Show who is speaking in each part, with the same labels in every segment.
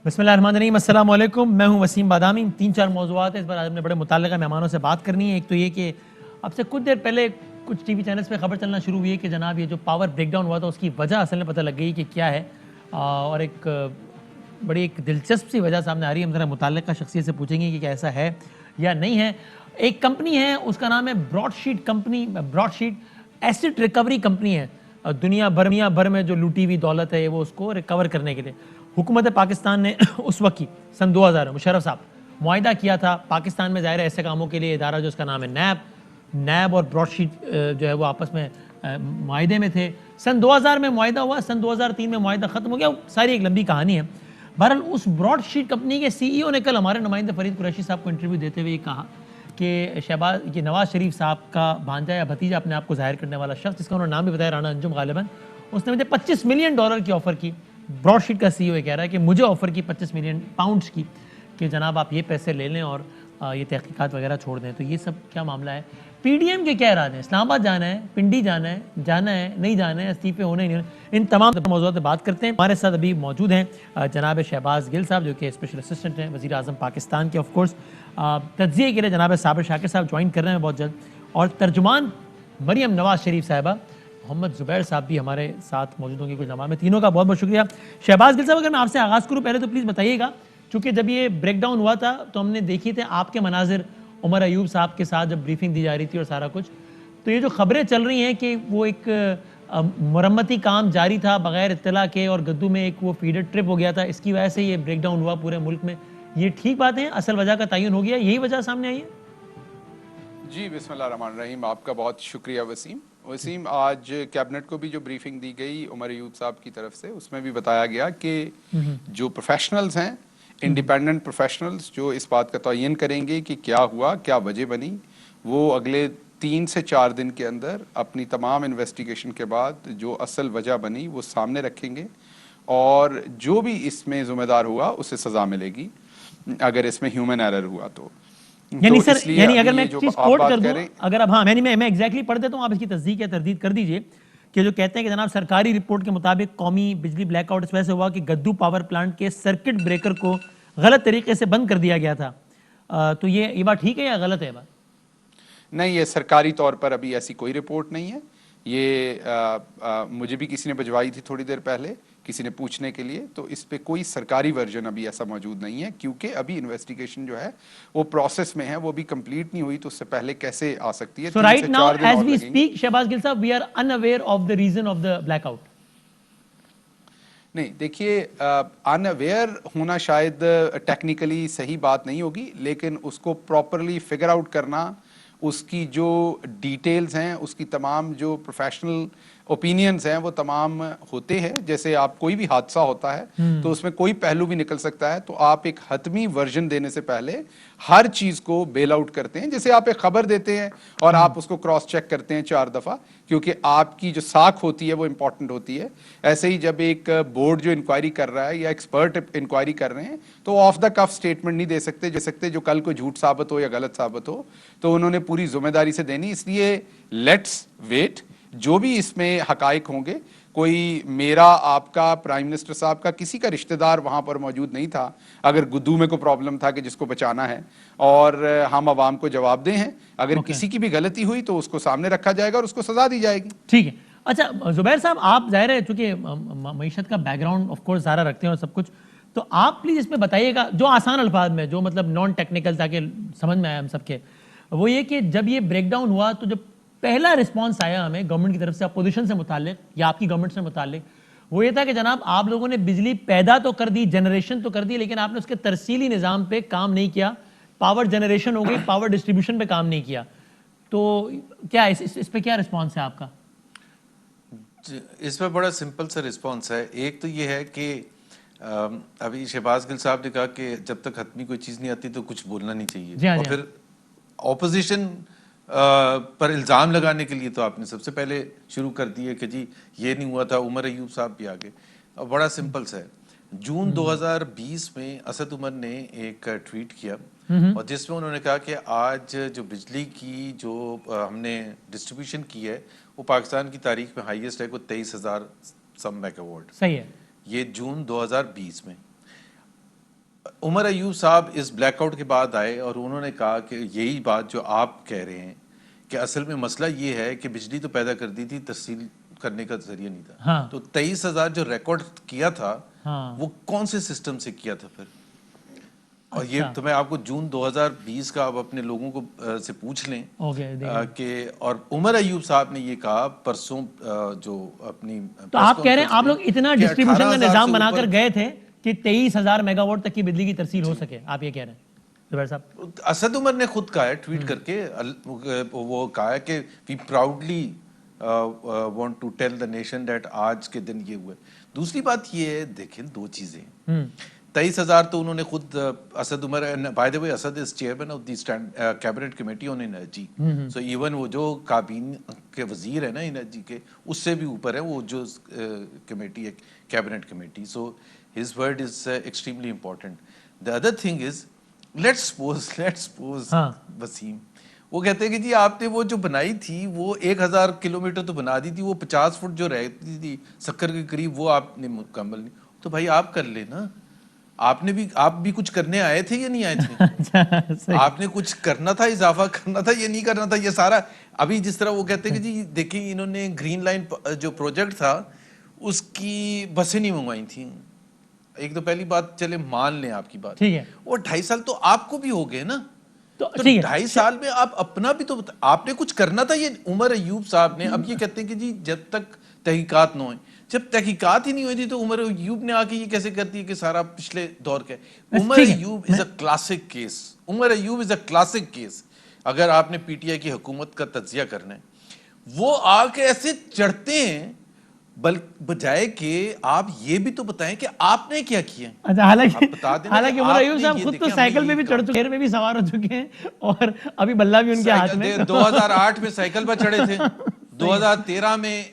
Speaker 1: بسم اللہ الرحمن الرحیم، السلام علیکم، میں ہوں وسیم بادامی۔ 3-4 موضوعات ہیں اس بار آج ہم نے بڑے متعلقہ مہمانوں سے بات کرنی ہے۔ ایک تو یہ کہ اب سے کچھ دیر پہلے کچھ ٹی وی چینلز پہ خبر چلنا شروع ہوئی ہے کہ جناب یہ جو پاور بریک ڈاؤن ہوا تھا اس کی وجہ اصل میں پتہ لگ گئی کہ کیا ہے، اور ایک بڑی ایک دلچسپ سی وجہ سامنے آ رہی ہے۔ ہم ذرا متعلقہ شخصیت سے پوچھیں گے کہ کیا ایسا ہے یا نہیں ہے۔ ایک کمپنی ہے، اس کا نام ہے Broadsheet company, Broadsheet asset recovery company ہے۔ دنیا بھر میں جو لوٹی ہوئی دولت ہے وہ اس کو ریکور کرنے کے لیے حکومت پاکستان نے اس وقت کی سن 2000 میں مشرف صاحب معاہدہ کیا تھا پاکستان میں۔ ظاہر ہے ایسے کاموں کے لیے ادارہ جو اس کا نام ہے نیب اور براڈ شیٹ جو ہے وہ آپس میں معاہدے میں تھے۔ سن 2000 میں معاہدہ ہوا، سن 2003 میں معاہدہ ختم ہو گیا، ساری ایک لمبی کہانی ہے۔ بہرحال اس براڈ شیٹ کمپنی کے سی ای او نے کل ہمارے نمائندے فرید قریشی صاحب کو انٹرویو دیتے ہوئے یہ کہا کہ نواز شریف صاحب کا بھانجا یا بھتیجا اپنے آپ کو ظاہر کرنے والا شخص، جس کا انہوں نے نام بھی بتایا، رانا انجم غالباً، اس نے مجھے $25 ملین کی آفر کی۔ براڈ شیٹ کا سی ای او یہ کہہ رہا ہے کہ مجھے آفر کی $25 ملین کی کہ جناب آپ یہ پیسے لے لیں اور یہ تحقیقات وغیرہ چھوڑ دیں۔ تو یہ سب کیا معاملہ ہے؟ پی ڈی ایم کے کیا ارادے ہیں؟ اسلام آباد جانا ہے، پنڈی جانا ہے، نہیں جانا ہے، استعفے ہونے نہیں ہونے؟ ان تمام موضوعات پہ بات کرتے ہیں۔ ہمارے ساتھ ابھی موجود ہیں جناب شہباز گل صاحب، جو کہ اسپیشل اسسٹنٹ ہیں وزیر اعظم پاکستان کے۔ آف کورس تجزیے کے لیے جناب صابر شاکر صاحب جوائن کر رہے ہیں بہت جلد، اور ترجمان مریم نواز شریف صاحبہ محمد زبیر صاحب بھی ہمارے ساتھ موجود ہوں گے کچھ نماز میں۔ تینوں کا بہت بہت شکریہ۔ شہباز گل صاحب، اگر میں آپ سے آغاز کروں پہلے تو پلیز بتائیے گا، چونکہ جب یہ بریک ڈاؤن ہوا تھا تو ہم نے دیکھی تھے آپ کے مناظر عمر ایوب صاحب کے ساتھ جب بریفنگ دی جا رہی تھی اور سارا کچھ، تو یہ جو خبریں چل رہی ہیں کہ وہ ایک مرمتی کام جاری تھا بغیر اطلاع کے، اور گدو میں ایک وہ فیڈر ٹرپ ہو گیا تھا، اس کی وجہ سے یہ بریک ڈاؤن ہوا پورے ملک میں، یہ ٹھیک بات ہے؟ اصل وجہ کا تعین ہو گیا، یہی وجہ سامنے آئی ہے؟
Speaker 2: جی بسم اللہ الرحمن الرحیم، آپ کا بہت شکریہ وسیم۔ آج کیبنٹ کو بھی جو بریفنگ دی گئی عمر ایوب صاحب کی طرف سے، اس میں بھی بتایا گیا کہ جو پروفیشنلز ہیں، انڈیپینڈنٹ پروفیشنلز جو اس بات کا تعین کریں گے کہ کیا ہوا، کیا وجہ بنی، وہ اگلے 3 سے 4 دن کے اندر اپنی تمام انویسٹیگیشن کے بعد جو اصل وجہ بنی وہ سامنے رکھیں گے، اور جو بھی اس میں ذمہ دار ہوا اسے سزا ملے گی اگر اس میں ہیومن ایرر ہوا تو۔
Speaker 1: یعنی سر، یعنی اگر میں ایک چیز کوٹ کر دوں، اگر اب میں ایگزیکٹلی پڑھ دیتا ہوں، آپ اس کی تصدیق یا تردید کر دیجئے، کہ جو کہتے ہیں کہ جناب سرکاری رپورٹ کے مطابق قومی بجلی بلیک آؤٹ اس وجہ سے ہوا کہ گدو پاور پلانٹ کے سرکٹ بریکر کو غلط طریقے سے بند کر دیا گیا تھا، تو یہ بات ٹھیک ہے یا غلط ہے بات؟
Speaker 2: نہیں، یہ سرکاری طور پر ابھی ایسی کوئی رپورٹ نہیں ہے۔ یہ مجھے بھی کسی نے بھجوائی تھی تھوڑی دیر پہلے کسی نے پوچھنے کے لیے، تو اس پہ کوئی سرکاری ورژن ابھی ایسا موجود نہیں ہے، کیونکہ ابھی انویسٹیگیشن جو ہے وہ پروسیس میں ہے، وہ بھی کمپلیٹ نہیں ہوئی، تو اس سے پہلے کیسے آ سکتی ہے؟
Speaker 1: So right now as we speak Shahbaz گل صاحب we are unaware of the reason of the blackout.
Speaker 2: نہیں دیکھیے، ان اویئر ہونا شاید ٹیکنیکلی صحیح بات نہیں ہوگی، لیکن اس کو پراپرلی فگر آؤٹ کرنا، اس کی جو ڈیٹیلز ہیں، اس کی تمام جو پروفیشنل اوپینینز ہیں وہ تمام ہوتے ہیں۔ جیسے آپ کوئی بھی حادثہ ہوتا ہے تو اس میں کوئی پہلو بھی نکل سکتا ہے، تو آپ ایک حتمی ورژن دینے سے پہلے ہر چیز کو بیل آؤٹ کرتے ہیں۔ جیسے آپ ایک خبر دیتے ہیں اور آپ اس کو کراس چیک کرتے ہیں 4 دفعہ، کیونکہ آپ کی جو ساکھ ہوتی ہے وہ امپورٹنٹ ہوتی ہے۔ ایسے ہی جب ایک بورڈ جو انکوائری کر رہا ہے یا ایکسپرٹ انکوائری کر رہے ہیں تو آف دا کف سٹیٹمنٹ نہیں دے سکتے جو کل کو جھوٹ ثابت ہو یا غلط ثابت ہو، تو انہوں نے پوری ذمہ داری سے دینی۔ اس لیے لیٹس ویٹ، جو بھی اس میں حقائق ہوں گے، کوئی میرا، آپ کا، پرائم منسٹر صاحب کا، کسی کا رشتہ دار وہاں پر موجود نہیں تھا اگر گدو میں کوئی پرابلم تھا کہ جس کو بچانا ہے، اور ہم عوام کو جواب دیں ہیں۔ اگر کسی کی بھی غلطی ہوئی تو اس کو سامنے رکھا جائے گا اور اس کو سزا دی جائے گی۔
Speaker 1: ٹھیک ہے۔ اچھا زبیر صاحب، آپ ظاہر ہے چونکہ معیشت کا بیک گراؤنڈ آف کورس سارا رکھتے ہیں اور سب کچھ، تو آپ پلیز اس میں بتائیے گا جو آسان الفاظ میں، جو مطلب نان ٹیکنیکل، تاکہ سمجھ میں آئے ہم سب کے، وہ یہ کہ جب یہ بریک ڈاؤن ہوا تو جو پہلا رسپانس آیا ہمیں گورنمنٹ کی طرف سے اپوزیشن سے متعلق یا آپ کی گورنمنٹ سے متعلق، وہ یہ تھا کہ جناب آپ لوگوں نے بجلی پیدا تو کر دی، جنریشن تو کر دی، لیکن آپ نے اس کے ترسیلی نظام پہ کام نہیں کیا، پاور جنریشن ہو گئی، پاور ڈسٹریبیوشن پہ کام نہیں کیا۔ تو کیا اس پہ کیا رسپانس ہے آپ کا؟
Speaker 3: اس میں بڑا سمپل سا رسپانس ہے۔ ایک تو یہ ہے کہ ابھی شہباز گل صاحب نے کہا کہ جب تک حتمی کوئی چیز نہیں آتی تو کچھ بولنا نہیں چاہیے، اور پھر اپوزیشن پر الزام لگانے کے لیے تو آپ نے سب سے پہلے شروع کر دی ہے کہ جی یہ نہیں ہوا تھا، عمر ایوب صاحب بھی آگے۔ بڑا سمپل سا ہے۔ جون 2020 میں اسد عمر نے ایک ٹویٹ کیا، اور جس میں انہوں نے کہا کہ آج جو بجلی کی جو ہم نے ڈسٹریبیوشن کی ہے وہ پاکستان کی تاریخ میں ہائیسٹ ہے، کو 23,000 سم میگا واٹ۔
Speaker 1: صحیح ہے۔
Speaker 3: یہ جون 2020 میں۔ عمر ایوب صاحب اس بلیک آؤٹ کے بعد آئے اور انہوں نے کہا کہ یہی بات جو آپ کہہ رہے ہیں کہ اصل میں مسئلہ یہ ہے کہ بجلی تو پیدا کر دی تھی، ترسیل کرنے کا ذریعہ نہیں تھا. تو 23,000 جو ریکارڈ کیا تھا وہ کون سے سسٹم سے کیا تھا پھر؟ اور یہ تو میں آپ کو جون 2020 کا آپ اپنے لوگوں کو سے پوچھ لیں کہ اور عمر ایوب صاحب نے یہ کہا پرسوں جو اپنی،
Speaker 1: تو آپ کہہ رہے ہیں آپ لوگ اتنا ڈسٹریبیوشن کا نظام بنا کر گئے تھے کہ 23,000 میگا واٹ تک کی بجلی کی ترسیل ہو سکے، آپ یہ کہہ رہے ہیں زبیر صاحب؟
Speaker 3: اسد عمر نے خود کہا ہے ٹویٹ کر کے، وہ کہا ہے کہ we proudly want to tell the nation that آج کے دن یہ ہوا ہے. دوسری بات یہ ہے، دیکھیں دو چیزیں، 23,000 تو انہوں نے خود Asad Umar, by the way Asad is chairman of the cabinet committee on energy, so even وہ جو کابینہ کے وزیر ہیں نا انرجی کے، اس سے بھی اوپر ہے وہ جو کمیٹی ہے cabinet committee, so his word is extremely important. The other thing is, let's suppose Waseem وہ کہتے ہیں کہ جی آپ نے وہ جو بنائی تھی وہ 1,000 کلومیٹر تو بنا دی تھی، وہ 50 فٹ جو رہتی تھی سکر کے قریب وہ آپ نے مکمل نہیں. تو بھائی آپ کر لیں نا، آپ بھی کچھ کرنے آئے تھے یا نہیں آئے تھے؟ آپ نے کچھ کرنا تھا، اضافہ کرنا تھا یا نہیں کرنا تھا؟ یہ سارا ابھی جس طرح وہ کہتے ہیں کہ جی دیکھیں انہوں نے گرین لائن جو پروجیکٹ تھا اس کی بسیں نہیں منگوائی تھیں. ایک تو پہلی بات چلے مان لیں آپ کی بات، ٹھیک ہے، وہ 2.5 سال تو آپ کو بھی ہو گئے نا، تو 2.5 سال میں آپ اپنا بھی تو آپ نے کچھ کرنا تھا. یہ عمر ایوب صاحب نے اب یہ کہتے ہیں کہ جی جب تک تحقیقات نہ ہوئیں، جب تحقیقات ہی نہیں ہوئی تھی تو عمر ایوب نے آ کے یہ کیسے کرتی ہے کہ سارا پچھلے دور کا ہے. Umar Ayub is a classic case, Umar Ayub is a classic case. اگر آپ نے پی ٹی آئی کی حکومت کا تجزیہ کرنا ہے، وہ آ کے ایسے چڑھتے ہیں بجائے کہ آپ یہ بھی تو بتائیں کہ آپ نے کیا کیا.
Speaker 1: حالانکہ عمر ایوب صاحب خود تو سائیکل پہ بھی چڑھ چکے ہیں، میں بھی سوار ہو چکے ہیں، اور ابھی بلہ بھی ان کے ہاتھ میں.
Speaker 3: 2008 میں سائیکل پر چڑھے تھے، 2013 میں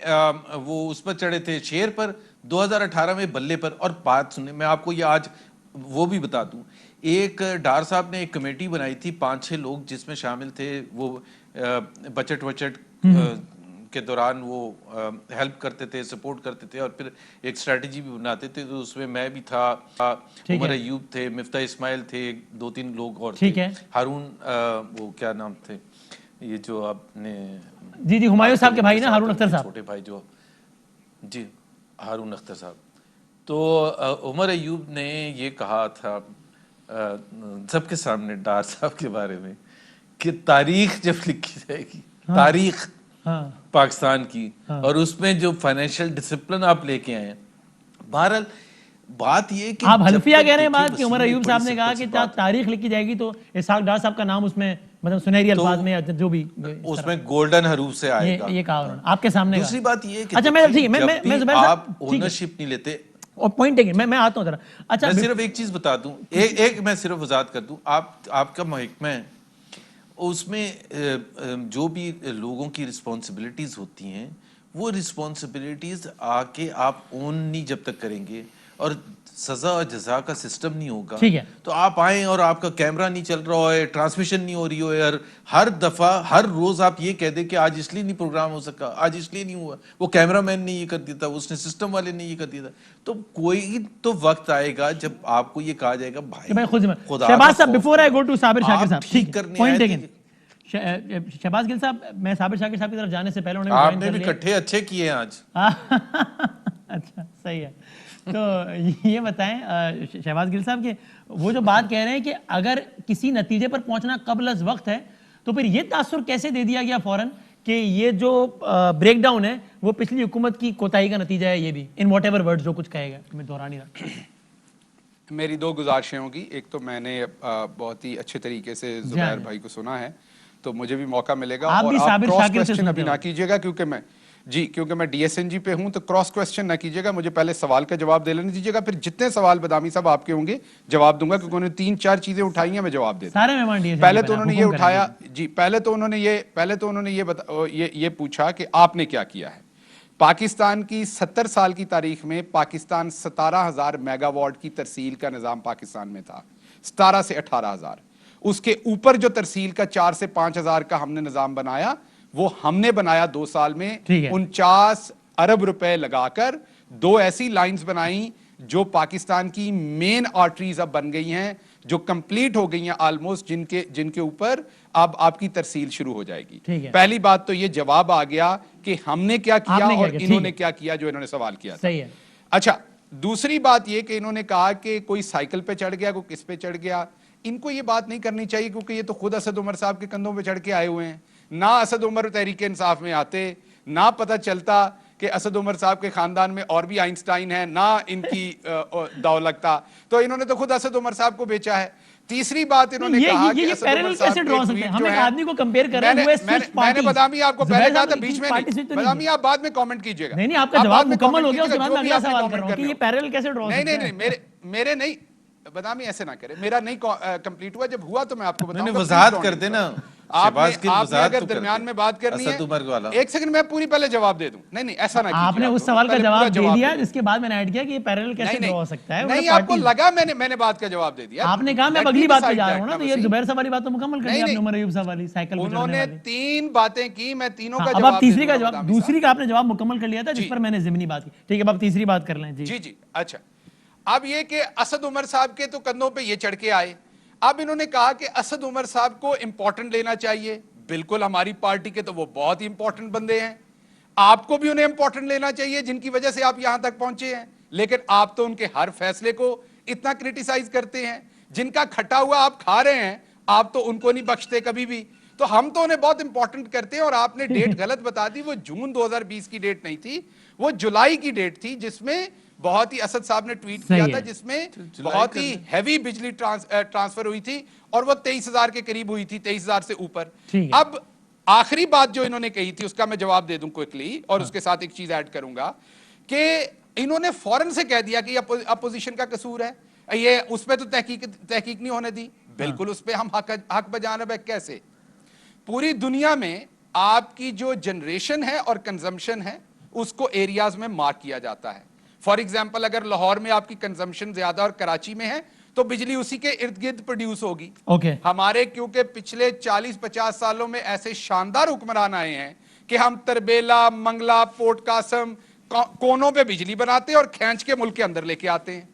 Speaker 3: وہ اس پر چڑھے تھے شیر پر، 2018 میں بلے پر. اور بات سنیں، میں آپ کو یہ آج وہ بھی بتا دوں، ایک ڈار صاحب نے ایک کمیٹی بنائی تھی 5-6 لوگ جس میں شامل تھے، وہ بچٹ کے دوران وہ ہیلپ کرتے تھے، سپورٹ کرتے تھے، اور پھر ایک اسٹریٹجی بھی بناتے تھے. تو اس میں بھی تھا، عمر ایوب تھے، مفتاح اسماعیل تھے، 2-3 لوگ اور تھے، ہارون وہ کیا نام تھے یہ جو آپ نے،
Speaker 1: جی ہمایوں صاحب کے بھائی نا، ہارون اختر صاحب،
Speaker 3: چھوٹے بھائی جو، جی ہارون اختر صاحب. تو عمر ایوب نے یہ کہا تھا سب کے سامنے ڈار صاحب کے بارے میں کہ تاریخ جب لکھی جائے گی، تاریخ پاکستان کی، اور اس میں جو فائنینشیل ڈسپلن آپ لے کے آئے ہیں، بہرحال بات یہ کہ
Speaker 1: آپ حلفیہ کہہ رہے ہیں بات کہ عمر ایوب صاحب نے کہا کہ تاریخ لکھی جائے گی تو اسحاق ڈار صاحب کا نام اس میں مطلب سنہری الفاظ میں جو بھی
Speaker 3: اس میں گولڈن حروف سے آئے گا،
Speaker 1: یہ کہا انہوں نے آپ کے سامنے.
Speaker 3: دوسری بات یہ کہ
Speaker 1: اچھا میں
Speaker 3: آپ اونرشپ نہیں لیتے،
Speaker 1: اور پوائنٹ ہے میں آتا ہوں ذرا. اچھا
Speaker 3: میں صرف ایک چیز بتا دوں، ایک میں صرف وضاحت کر دوں، آپ کا محکمہ ہے، اس میں جو بھی لوگوں کی رسپانسبلٹیز ہوتی ہیں وہ رسپانسبلٹیز آ کے آپ اون نہیں جب تک کریں گے اور سزا اور جزا کا سسٹم نہیں ہوگا، تو آپ آئیں اور آپ کا کیمرہ نہیں چل رہا ہے، ٹرانسمیشن نہیں ہو رہی ہو، اور ہر دفعہ ہر روز آپ یہ کہہ دیں کہ آج اس لیے نہیں پروگرام ہو سکا، آج اس لیے نہیں ہوا، وہ کیمرہ مین نے یہ کر دیا تھا، اس نے سسٹم والے نے یہ کر دیا تھا. تو کوئی تو وقت آئے گا جب آپ کو یہ کہا جائے گا بھائی خدا
Speaker 1: شہباز صاحب بفور آئی گو ٹو صابر شاکر صاحب،
Speaker 3: ٹھیک کرنے آئے تھے.
Speaker 1: شہباز گل صاحب، میں صابر شاکر صاحب کی طرف جانے سے پہلے
Speaker 3: آپ نے بھی کٹھے اچھے کیے آج.
Speaker 1: اچھا صحیح ہے. تو یہ بتائیں شہباز گل صاحب کہ وہ جو بات کہہ رہے ہیں کہ اگر کسی نتیجے پر پہنچنا قبل از وقت ہے تو پھر یہ تاثر کیسے دے دیا گیا فوراً کہ یہ جو بریک ڈاؤن ہے وہ پچھلی حکومت کی کوتاہی کا نتیجہ ہے؟ یہ بھی ان واٹ ایور ورڈ جو کچھ کہے گا میں دہرانی رہا.
Speaker 2: میری 2 گزارشیں ہوگی. ایک تو میں نے بہت ہی اچھے طریقے سے زبیر بھائی کو سنا ہے، تو مجھے بھی موقع ملے گا، اور آپ کراس کوسچن ابھی نہ کیجیے گا کیونکہ میں ڈی ایس این جی پہ ہوں، تو کراس کوسچن نہ کیجیے گا، مجھے پہلے سوال کا جواب دے لینے دیجیے گا، پھر جتنے سوال بادامی صاحب آپ کے ہوں گے جواب دوں گا، کیونکہ انہوں نے 3-4 چیزیں اٹھائی ہیں، میں جواب دے دوں. پہلے تو انہوں نے یہ اٹھایا، جی پہلے تو انہوں نے یہ پوچھا کہ آپ نے کیا کیا ہے. پاکستان کی 70 سال کی تاریخ میں پاکستان 17,000 میگا واٹ کی ترسیل کا نظام پاکستان میں تھا، 17 سے 18,000. اس کے اوپر جو ترسیل کا 4 سے 5,000 کا ہم نے نظام بنایا، وہ ہم نے بنایا 2 سال میں 49 ارب روپے لگا کر. 2 ایسی لائنز بنائیں جو پاکستان کی مین آرٹریز اب بن گئی ہیں, جو کمپلیٹ ہو گئی ہیں آلموسٹ, جن کے اوپر اب آپ کی ترسیل شروع ہو جائے گی. پہلی بات تو یہ جواب آ گیا کہ ہم نے کیا کیا اور انہوں نے کیا کیا جو انہوں نے سوال کیا تھا. اچھا, دوسری بات یہ کہ انہوں نے کہا کہ کوئی سائیکل پہ چڑھ گیا, کوئی کس پہ چڑھ گیا. ان کو یہ بات نہیں کرنی چاہیے کیونکہ یہ تو خود اسد عمر صاحب کے کندھوں پہ چڑھ کے آئے ہوئے ہیں. نہ اسد عمر تحریک انصاف میں آتے, نہ پتہ چلتا کہ اسد عمر صاحب کے خاندان میں اور بھی آئنسٹائن ہیں, نہ ان کی داؤ لگتا. تو انہوں نے تو خود اسد عمر صاحب کو بیچا ہے. تیسری بات انہوں نے کہا کہ اسد عمر صاحب کے ٹویٹ جو ہے, میں نے بدامی آپ کو پہلے کہا تھا بیچ میں نہیں, بدامی آپ بعد میں کامنٹ کیجئے گا.
Speaker 1: نہیں, آپ کا جواب مکمل ہو گیا, اس کے بعد میں اگلا سوال کر رہا ہوں کہ یہ پیرل کیسے ڈرا سکتے ہیں.
Speaker 2: نہیں, میرے نہیں, بدامی ایسے نہ کرے, میرا نہیں کمپلیٹ ہوا, جب ہوا تو میں آپ کو بتاؤں گا.
Speaker 3: وضاحت کر دینا,
Speaker 2: آپ نے اگر درمیان میں بات کرنی ہے, ایک سیکنڈ میں پوری پہلے جواب دے دوں. نہیں, ایسا نہ کیجیے.
Speaker 1: آپ نے اس سوال کا جواب دے دیا جس کے بعد میں نے ایڈ کیا کہ یہ پیرل کیسے ڈرا ہو سکتا ہے.
Speaker 2: نہیں, آپ کو لگا میں نے بات کا جواب دے دیا.
Speaker 1: آپ نے کہا میں اگلی بات پہ جا رہا ہوں نا, تو یہ زبیر صاحب والی بات تو مکمل کر دیا عمر ایوب صاحب والی سائیکل.
Speaker 2: انہوں نے 3 باتیں کی, میں تینوں کا
Speaker 1: جواب. اب آپ تیسری کا جواب, دوسری کا آپ نے جواب مکمل کر لیا تھا جس پر میں نے ضمنی بات کی. ٹھیک ہے, اب آپ تیسری بات کر لیں.
Speaker 2: جی. اچھا, اب یہ کہ اسد عمر صاحب کے تو کندھوں پہ یہ چڑھ کے آئے. اب انہوں نے کہا کہ اسد عمر صاحب کو امپورٹنٹ لینا چاہیے. بالکل, ہماری پارٹی کے تو وہ بہت ہی امپورٹنٹ بندے ہیں, آپ کو بھی انہیں امپورٹنٹ لینا چاہیے جن کی وجہ سے آپ یہاں تک پہنچے ہیں. لیکن آپ تو ان کے ہر فیصلے کو اتنا کرٹیسائز کرتے ہیں, جن کا کھٹا ہوا آپ کھا رہے ہیں, آپ تو ان کو نہیں بخشتے کبھی بھی. تو ہم تو انہیں بہت امپورٹنٹ کرتے ہیں. اور آپ نے ڈیٹ غلط بتا دی, وہ جون 2020 کی ڈیٹ نہیں تھی, وہ جولائی کی ڈیٹ تھی, جس میں بہت ہی اسد صاحب نے ٹویٹ کیا تھا, جس میں بہت ہی ہیوی بجلی ٹرانسفر ہوئی تھی, اور وہ 23,000 کے قریب ہوئی تھی, 23,000 سے اوپر. اب آخری بات جو انہوں نے کہی تھی اس کا میں جواب دے دوں کوئکلی, اور اس کے ساتھ ایک چیز ایڈ کروں گا کہ انہوں نے فوراً سے کہہ دیا کہ یہ اپوزیشن کا قصور ہے, یہ اس پہ تو تحقیق نہیں ہونے دی. بالکل, اس پہ ہم حق بجانب ہے. کیسے؟ پوری دنیا میں آپ کی جو جنریشن ہے اور کنزمپشن ہے اس کو ایریاز میں مارک کیا جاتا ہے. فار ایگزامپل, اگر لاہور میں آپ کی کنزمپشن زیادہ اور کراچی میں ہے تو بجلی اسی کے ارد گرد پروڈیوس ہوگی. ہمارے کیونکہ پچھلے 40-50 سالوں میں ایسے شاندار حکمران آئے ہیں کہ ہم تربیلا, منگلا, پورٹ قاسم کونوں پہ بجلی بناتے ہیں اور کھینچ کے ملک کے اندر لے کے آتے ہیں.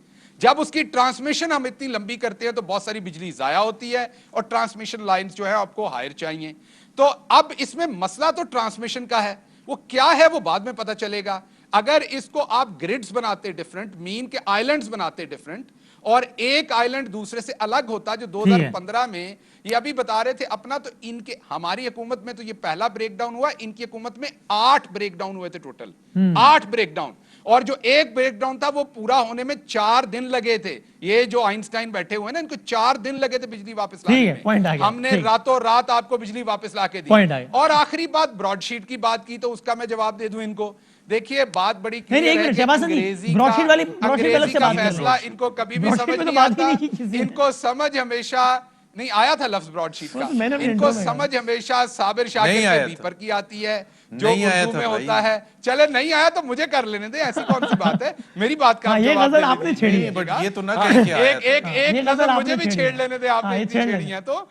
Speaker 2: جب اس کی ٹرانسمیشن ہم اتنی لمبی کرتے ہیں تو بہت ساری بجلی ضائع ہوتی ہے, اور ٹرانسمیشن لائنز جو ہے آپ کو ہائر چاہیے. تو اب اس میں مسئلہ تو ٹرانسمیشن کا ہے, وہ کیا ہے وہ بعد میں پتہ چلے گا. اگر اس کو آپ گریڈز بناتے ڈیفرنٹ, مین کے آئیلینڈز بناتے ڈیفرنٹ, اور ایک آئیلینڈ دوسرے سے الگ ہوتا, جو 2015 میں یہ ابھی بتا رہے تھے اپنا, تو ان کے ہماری حکومت میں تو یہ پہلا بریک ڈاؤن ہوا, ان کی حکومت میں 8 بریک ڈاؤن ہوئے تھے ٹوٹل, 8 بریک ڈاؤن. اور جو ایک بریک ڈاؤن تھا وہ پورا ہونے میں 4 دن لگے تھے. یہ جو آئنسٹائن بیٹھے ہوئے ہیں نا, ان کو 4 دن لگے تھے بجلی واپس لانے میں. ہم نے راتوں رات آپ کو بجلی واپس لا کے دی. اور آخری بات, براڈ شیٹ کی بات کی تو اس کا میں جواب دے دوں ان کو. دیکھیے, بات بڑی کلیئر ہے کہ انگریزی کا فیصلہ ان کو کبھی بھی سمجھ نہیں آتا. ان کو سمجھ ہمیشہ نہیں آیا تھا لفظ براڈ شیٹ کا, ان کو سمجھ ہمیشہ صابر شاکر کے بیپر کی آتی ہے جو اردو میں ہوتا ہے. چلے نہیں آیا تو مجھے کر لینے دیں, ایسی کون سی بات ہے, میری بات کا
Speaker 1: یہ غزل آپ نے چھیڑی ہے,
Speaker 3: یہ تو نہ کہیں کہ آیا تھا.
Speaker 2: ایک غزل مجھے بھی چھیڑ لینے دیں, آپ نے اتنی چھیڑی ہیں تو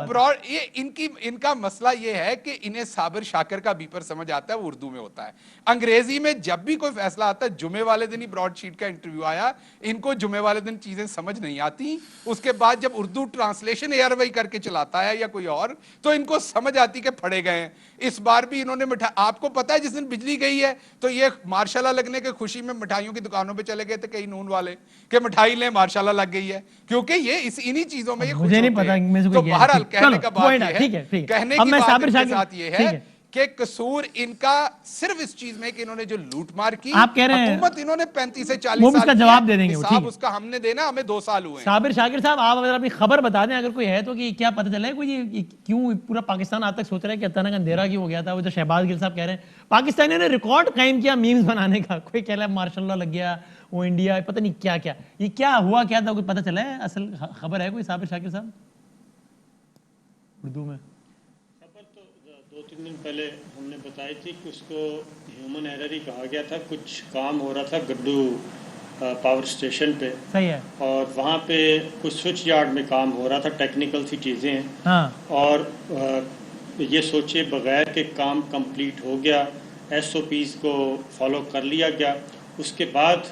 Speaker 2: براڈ. یہ ان کا مسئلہ یہ ہے کہ انہیں صابر شاکر کا بیپر سمجھ آتا ہے, وہ اردو میں ہوتا ہے. انگریزی میں جب بھی کوئی فیصلہ آتا ہے, جمعے والے دن ہی براڈ شیٹ کا انٹرویو آیا, ان کو جمعے والے دن چیزیں سمجھ نہیں آتی. اس کے بعد جب اردو ٹرانسلیشن ایئر وے کر کے چلاتا ہے یا کوئی اور, تو ان کو سمجھ آتی کہ پھڑے گئے ہیں. اس بار بھی انہوں نے آپ کو پتا ہے جس دن بجلی گئی ہے تو یہ ماشاءاللہ لگنے کے خوشی میں مٹھائیوں کی دکانوں پہ چلے گئے تھے کئی نون والے کہ مٹھائی لیں, ماشاءاللہ لگ گئی ہے, کیونکہ یہ انہی چیزوں میں یہ خوش ہوتے ہیں. تو بہرحال کہنے کا بات یہ ہے, کہنے کی بات کے ساتھ یہ ہے کہ قصور ان کا صرف اس چیز میں کہ انہوں نے جو لوٹ مار کی, حکومت انہوں نے 35 سے 40 سال
Speaker 1: کا جواب دے دیں گے,
Speaker 2: حساب اس کا ہم نے دینا, ہمیں 2 سال ہوئے ہیں.
Speaker 1: صابر شاکر صاحب, آپ اگر اپنی خبر بتا دیں اگر کوئی ہے تو, کہ کیا پتہ چلا ہے کوئی کیوں پورا پاکستان آج تک سوچ رہا ہے کہ اچانک اندھیرا کیوں ہو گیا تھا. وہ جو شہباز گل صاحب کہہ رہے ہیں پاکستانیوں نے ریکارڈ قائم کیا میمز بنانے کا, کوئی کہہ رہا ہے ماشاءاللہ لگ گیا, وہ انڈیا پتہ نہیں کیا کیا, یہ کیا ہوا کیا تھا, کوئی پتہ چلا ہے اصل خبر ہے کوئی صابر شاکر صاحب اردو میں؟
Speaker 4: 2-3 دن پہلے ہم نے بتائی تھی کہ اس کو ہیومن ایرر ہی کہا گیا تھا. کچھ کام ہو رہا تھا گڈو پاور اسٹیشن پہ,
Speaker 1: صحیح ہے,
Speaker 4: اور وہاں پہ کچھ سوئچ یارڈ میں کام ہو رہا تھا, ٹیکنیکل سی چیزیں ہیں, اور یہ سوچے بغیر کہ کام کمپلیٹ ہو گیا, SOPs کو فالو کر لیا گیا. اس کے بعد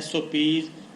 Speaker 4: SOPs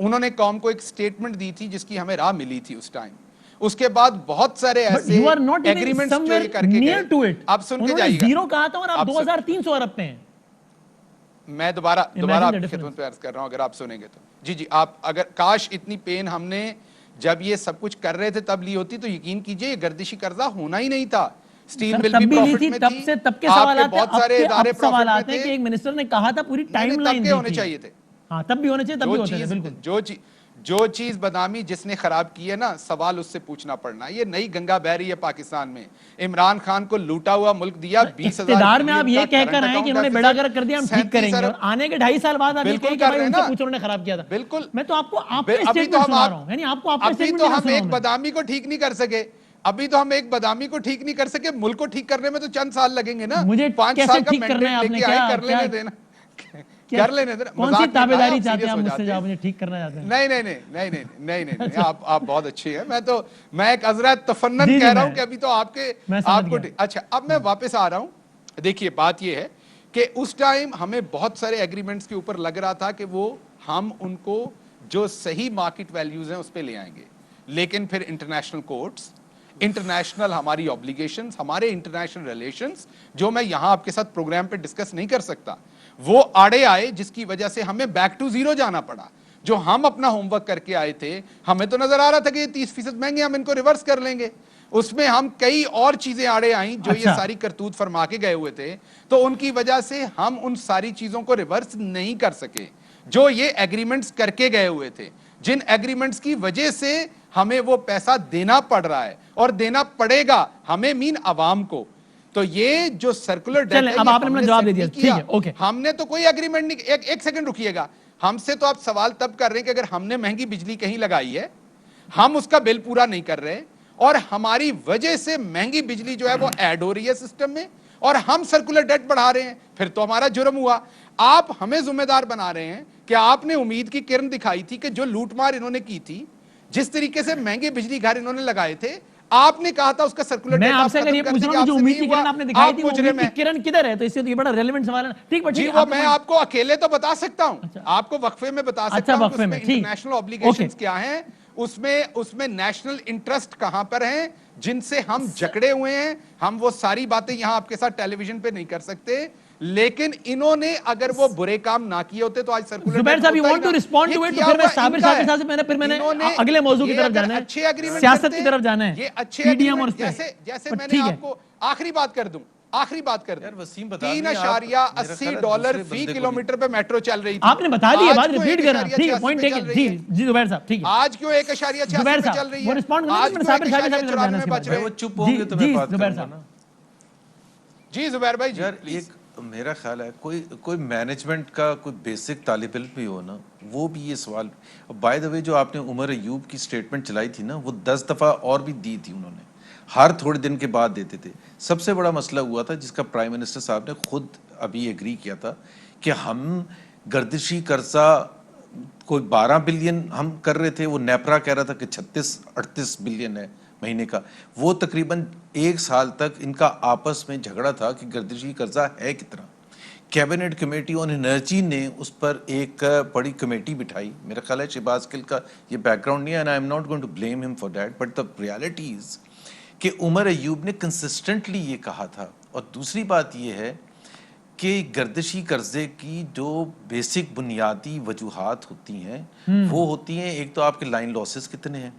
Speaker 2: انہوں نے قوم کو ایک سٹیٹمنٹ دی تھی جس کی ہمیں راہ ملی تھی اس ٹائم. اس کے بعد بہت سارے ایسے ایگریمنٹس جو یہ کر کے گئے. اب سن کے جائیے گا,
Speaker 1: زیرو کہا تھا اور آپ 2300 ارب پہ ہیں.
Speaker 2: میں دوبارہ آپ کی خدمت پہ عرض کر رہا ہوں اگر آپ سنیں گے تو. جی آپ اگر کاش اتنی پین ہم نے جب یہ سب کچھ کر رہے تھے تب لی ہوتی تو یقین کیجئے یہ گردشی قرضہ ہونا ہی نہیں تھا. اسٹیل مل بھی پروفٹ میں تھی,
Speaker 1: تب کے
Speaker 2: آپ کے بہت سارے ادارے پروفٹ میں تھے.
Speaker 1: ایک منسٹر نے کہا تھا پوری ٹائم لائن
Speaker 2: تب کے ہونے چاہیے تھے.
Speaker 1: ہاں تب بھی ہونے چاہیے, تب بھی ہوتے تھے بالکل.
Speaker 2: جو چیز بدنامی جس نے خراب کی ہے نا, سوال اس سے پوچھنا پڑنا. یہ نئی گنگا بہ رہی ہے پاکستان میں. عمران خان کو لوٹا ہوا ملک دیا, 20,000
Speaker 1: اقتدار میں آپ یہ کہہ کر آئے کہ انہوں نے بیڑا گرک کر دیا, ہم ٹھیک کریں گے, اور آنے کے 2.5 سال بعد آپ یہ کہیں کہ بھائی ان سے پوچھو انہوں نے خراب کیا تھا.
Speaker 2: بالکل,
Speaker 1: میں تو آپ کو آپ کے اسٹیٹمنٹ سنا رہا ہوں, یعنی آپ کو آپ کے اسٹیٹمنٹ
Speaker 2: ابھی تو ہم ایک بدنامی کو ٹھیک نہیں کر سکے. ابھی تو ہم ایک بدنامی کو ٹھیک نہیں کر سکے, ملک کو ٹھیک کرنے میں تو چند سال لگیں گے نا.
Speaker 1: مجھے
Speaker 2: 5 سال کا مینڈیٹ لے کے آئے, کر لینے دینا, کر لینے دینا.
Speaker 1: کون سی تابعداری چاہتے ہیں آپ مجھ سے جو آپ مجھے ٹھیک کرنا چاہتے ہیں؟
Speaker 2: نہیں, آپ بہت اچھے ہیں. میں ایک عذرت تفنن کہہ رہا ہوں کہ ابھی تو آپ کو. اچھا اب میں واپس آ رہا ہوں. دیکھیے بات یہ ہے کہ اس ٹائم ہمیں بہت سارے ایگریمنٹس کے اوپر لگ رہا تھا کہ وہ ہم ان کو جو صحیح مارکیٹ ویلیوز ہیں اس پہ لے آئیں گے, لیکن پھر انٹرنیشنل کورٹس, انٹرنیشنل ہماری اوبلیگیشنز, ہمارے انٹرنیشنل ریلیشنز جو میں یہاں آپ کے ساتھ پروگرام پہ ڈسکس نہیں کر سکتا, وہ آڑے آئے جس کی وجہ سے ہمیں بیک ٹو زیرو جانا پڑا. جو ہم اپنا ہوم ورک کر کے آئے تھے, ہمیں تو نظر آ رہا تھا کہ یہ 30% مہنگے, ہم ان کو ریورس کر لیں گے. اس میں ہم کئی اور چیزیں آڑے آئیں جو یہ ساری کرتوت فرما کے گئے ہوئے تھے, تو ان کی وجہ سے ہم ان ساری چیزوں کو ریورس نہیں کر سکے جو یہ ایگریمنٹس کر کے گئے ہوئے تھے, جن ایگریمنٹس کی وجہ سے ہمیں وہ پیسہ دینا پڑ رہا ہے اور دینا پڑے گا ہمیں, مین عوام کو. تو یہ جو سرکولر ڈیٹ ہے,
Speaker 1: اب آپ نے جواب دے دیا, ٹھیک ہے, اوکے.
Speaker 2: ہم نے تو کوئی ایگریمنٹ نہیں. ایک سیکنڈ رکیے گا. ہم سے تو آپ سوال تب کر رہے ہیں کہ اگر ہم نے مہنگی بجلی کہیں لگائی ہے, ہم اس کا بل پورا نہیں کر رہے, اور ہماری وجہ سے مہنگی بجلی جو ہے وہ ایڈ ہو رہی ہے سسٹم میں, اور ہم سرکولر ڈیٹ بڑھا رہے ہیں, پھر تو ہمارا جرم ہوا. آپ ہمیں ذمہ دار بنا رہے ہیں کہ آپ نے امید کی کرن دکھائی تھی کہ جو لوٹ مار انہوں نے کی تھی, جس طریقے سے مہنگے بجلی گھر انہوں نے لگائے تھے, آپ نے کہا تھا اس کا سرکولر ڈیٹ.
Speaker 1: میں آپ سے اگر یہ پوچھ رہا ہوں جو امید کی کرن آپ نے دکھائی تھی, وہ امید کی کرن کدھر ہے؟ تو اس سے تو یہ بڑا ریلیونٹ سوال ہے. ٹھیک ہے,
Speaker 2: جی وہ میں آپ کو اکیلے تو بتا سکتا ہوں, آپ کو وقفے میں بتا سکتا ہوں. اس میں انٹرنیشنل اوبلیگیشنز کیا ہیں, اس میں نیشنل انٹرسٹ کہاں پر ہیں جن سے ہم جکڑے ہوئے ہیں. ہم وہ ساری باتیں یہاں آپ کے ساتھ ٹیلی ویژن پہ نہیں کر سکتے, لیکن انہوں نے اگر وہ برے کام نہ کیے ہوتے تو آج سرکولر
Speaker 1: زبیر صاحب you want to respond to it, تو پھر میں صابر صاحب کے ساتھ پھر میں نے اگلے موضوع کی طرف جانا ہے, سیاست کی طرف جانا ہے,
Speaker 2: یہ اچھے
Speaker 1: پی ڈی ایم. اور
Speaker 2: جیسے میں نے آپ کو آخری بات کر دوں, 3.80 فی کلومیٹر پہ میٹرو چل رہی تھی.
Speaker 1: آپ نے بتا دیا, بات ریپیٹ کر رہا ہوں. ٹھیک ہے, پوائنٹ ٹیکن. جی زبیر صاحب ٹھیک ہے.
Speaker 2: آج کیوں 1.86 پہ چل رہی ہے,
Speaker 1: وہ رسپونڈ کرنا ہے, میں صابر صاحب کی طرف جانا ہے.
Speaker 3: وہ چپ ہوں گے تو میں بات کروں گا نا.
Speaker 2: جی زبیر بھائی,
Speaker 3: یار ایک میرا خیال ہے کوئی مینجمنٹ کا کوئی بیسک طالب علم بھی ہو نا, وہ بھی یہ سوال. بائی دا وے جو آپ نے عمر ایوب کی سٹیٹمنٹ چلائی تھی نا, وہ 10 دفعہ اور بھی دی تھی انہوں نے, ہر تھوڑے دن کے بعد دیتے تھے. سب سے بڑا مسئلہ ہوا تھا جس کا پرائم منسٹر صاحب نے خود ابھی ایگری کیا تھا کہ ہم گردشی قرضہ کوئی 12 بلین ہم کر رہے تھے, وہ نیپرا کہہ رہا تھا کہ 36-38 بلین ہے مہینے کا. وہ تقریباً 1 سال تک ان کا آپس میں جھگڑا تھا کہ گردشی قرضہ ہے کتنا. کیبنٹ کمیٹی آن انرجی نے اس پر ایک بڑی کمیٹی بٹھائی. میرا خیال ہے شہباز گل کا یہ بیک گراؤنڈ نہیں ہے, and I'm not going to blame ہم for that, but the reality is کہ عمر ایوب نے کنسسٹنٹلی یہ کہا تھا. اور دوسری بات یہ ہے کہ گردشی قرضے کی جو بیسک بنیادی وجوہات ہوتی ہیں وہ ہوتی ہیں, ایک تو آپ کے لائن لاسز کتنے ہیں,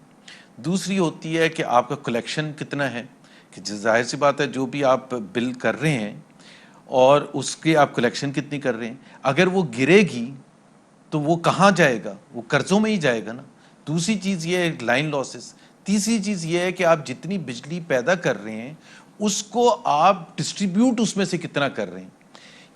Speaker 3: دوسری ہوتی ہے کہ آپ کا کلیکشن کتنا ہے, کہ ظاہر سی بات ہے جو بھی آپ بل کر رہے ہیں اور اس کے آپ کلیکشن کتنی کر رہے ہیں. اگر وہ گرے گی تو وہ کہاں جائے گا, وہ قرضوں میں ہی جائے گا نا. دوسری چیز یہ ہے لائن لاسز. تیسری چیز یہ ہے کہ آپ جتنی بجلی پیدا کر رہے ہیں اس کو آپ ڈسٹریبیوٹ اس میں سے کتنا کر رہے ہیں.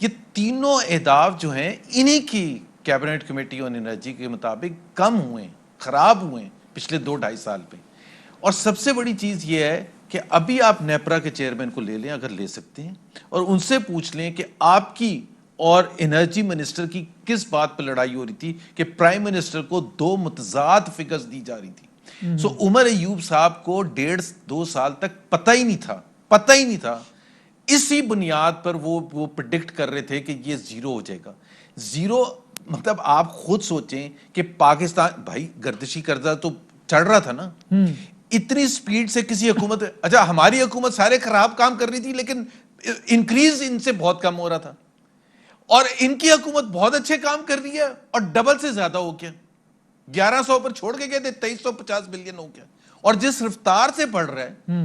Speaker 3: یہ تینوں اہداف جو ہیں انہی کی کیبنٹ کمیٹی آن انرجی کے مطابق کم ہوئے ہیں, خراب ہوئے ہیں پچھلے 2-2.5 سال پہ. اور سب سے بڑی چیز یہ ہے کہ ابھی آپ نیپرا کے چیئرمین کو لے لیں اگر لے سکتے ہیں, اور ان سے پوچھ لیں کہ آپ کی اور انرجی منسٹر کی کس بات پہ لڑائی ہو رہی تھی کہ پرائم منسٹر کو 2 متضاد فگرز دی جا رہی تھی. سو عمر ایوب صاحب کو 1.5-2 سال تک پتہ ہی نہیں تھا. اسی بنیاد پر وہ پریڈکٹ کر رہے تھے کہ یہ زیرو ہو جائے گا. زیرو مطلب آپ خود سوچیں کہ پاکستان بھائی گردشی قرضہ تو چڑھ رہا تھا نا, اتنی سپیڈ سے کسی حکومت, اچھا ہماری حکومت سارے خراب کام کر رہی تھی لیکن انکریز ان سے بہت کم ہو رہا تھا, اور ان کی حکومت بہت اچھے کام کر رہی ہے اور ڈبل سے زیادہ ہو گیا, 1100 پر چھوڑ کے گئے تھے 2350 بلین ہو گیا. اور جس رفتار سے بڑھ رہا ہے,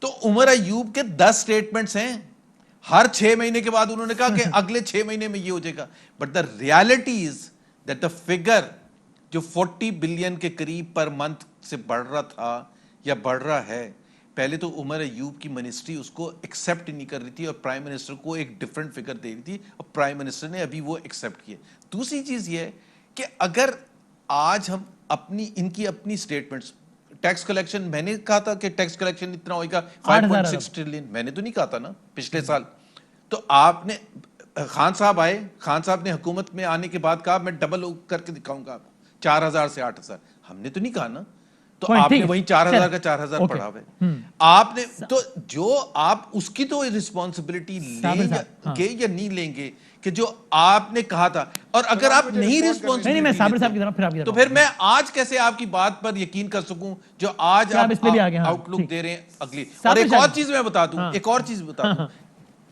Speaker 3: تو عمر ایوب کے 10 سٹیٹمنٹس ہیں, ہر 6 مہینے کے بعد انہوں نے کہا کہ اگلے 6 مہینے میں یہ ہو جائے گا, but the reality is that the figure جو 40 بلین کے قریب پر منتھ سے بڑھ رہا تھا یا بڑھ رہا ہے, پہلے تو عمر ایوب کی منسٹری اس کو ایکسیپٹ نہیں کر رہی تھی اور پرائم منسٹر کو ایک ڈیفرنٹ فگر دے رہی تھی, اور پرائم منسٹر نے ابھی وہ ایکسیپٹ کیا. دوسری چیز یہ ہے کہ اگر آج ہم ان کی اپنی سٹیٹمنٹس, ٹیکس کلیکشن, میں نے کہا تھا کہ ٹیکس کلیکشن اتنا ہوئے گا 5.6 ٹریلین, میں نے تو نہیں کہا تھا نا پچھلے سال. تو آپ نے, خان صاحب آئے, خان صاحب نے حکومت میں آنے کے بعد کہا میں ڈبل کر کے دکھاؤں گا آپ کو 4000 سے 8000, ہم نے تو نہیں کہا نا. تو آپ نے وہیں 4000 کا 4000 پڑھا ہوئے, آپ نے تو جو آپ اس کی تو ریسپانسبلٹی لیں گے یا نہیں لیں گے کہ جو آپ نے کہا تھا, اور اگر آپ نہیں ریسپانسبلٹی تو پھر میں آج کیسے آپ کی بات پر یقین کر سکوں جو آج آپ آؤٹ لک دے رہے ہیں اگلی. اور ایک اور چیز میں بتا دوں,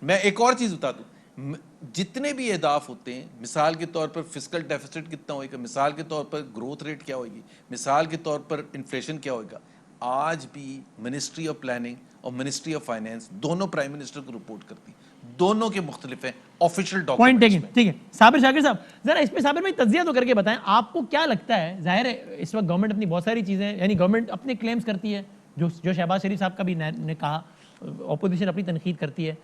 Speaker 3: میں ایک اور چیز بتا دوں, جتنے بھی اہداف ہوتے ہیں, مثال کے طور پر فسکل ڈیفیسٹ کتنا ہوئے گا, مثال کے طور پر گروتھ ریٹ کیا ہوئے گی, مثال کے طور پر انفلیشن کیا ہوئے گا, آج بھی منسٹری آف پلاننگ اور منسٹری آف فائنینس دونوں پرائم منسٹر کو رپورٹ کرتی, دونوں کے مختلف ہیں آفیشیل ڈاکیومنٹس میں.
Speaker 1: ٹھیک ہے صابر شاکر صاحب, ذرا اس پہ صابر بھائی تجزیہ تو کر کے بتائیں, آپ کو کیا لگتا ہے, ظاہر ہے اس وقت گورنمنٹ اپنی بہت ساری چیزیں, یعنی گورنمنٹ اپنے کلیمز کرتی ہے, جو شہباز شریف صاحب کا بھی نے کہا, اپوزیشن اپنی تنقید کرتی ہے,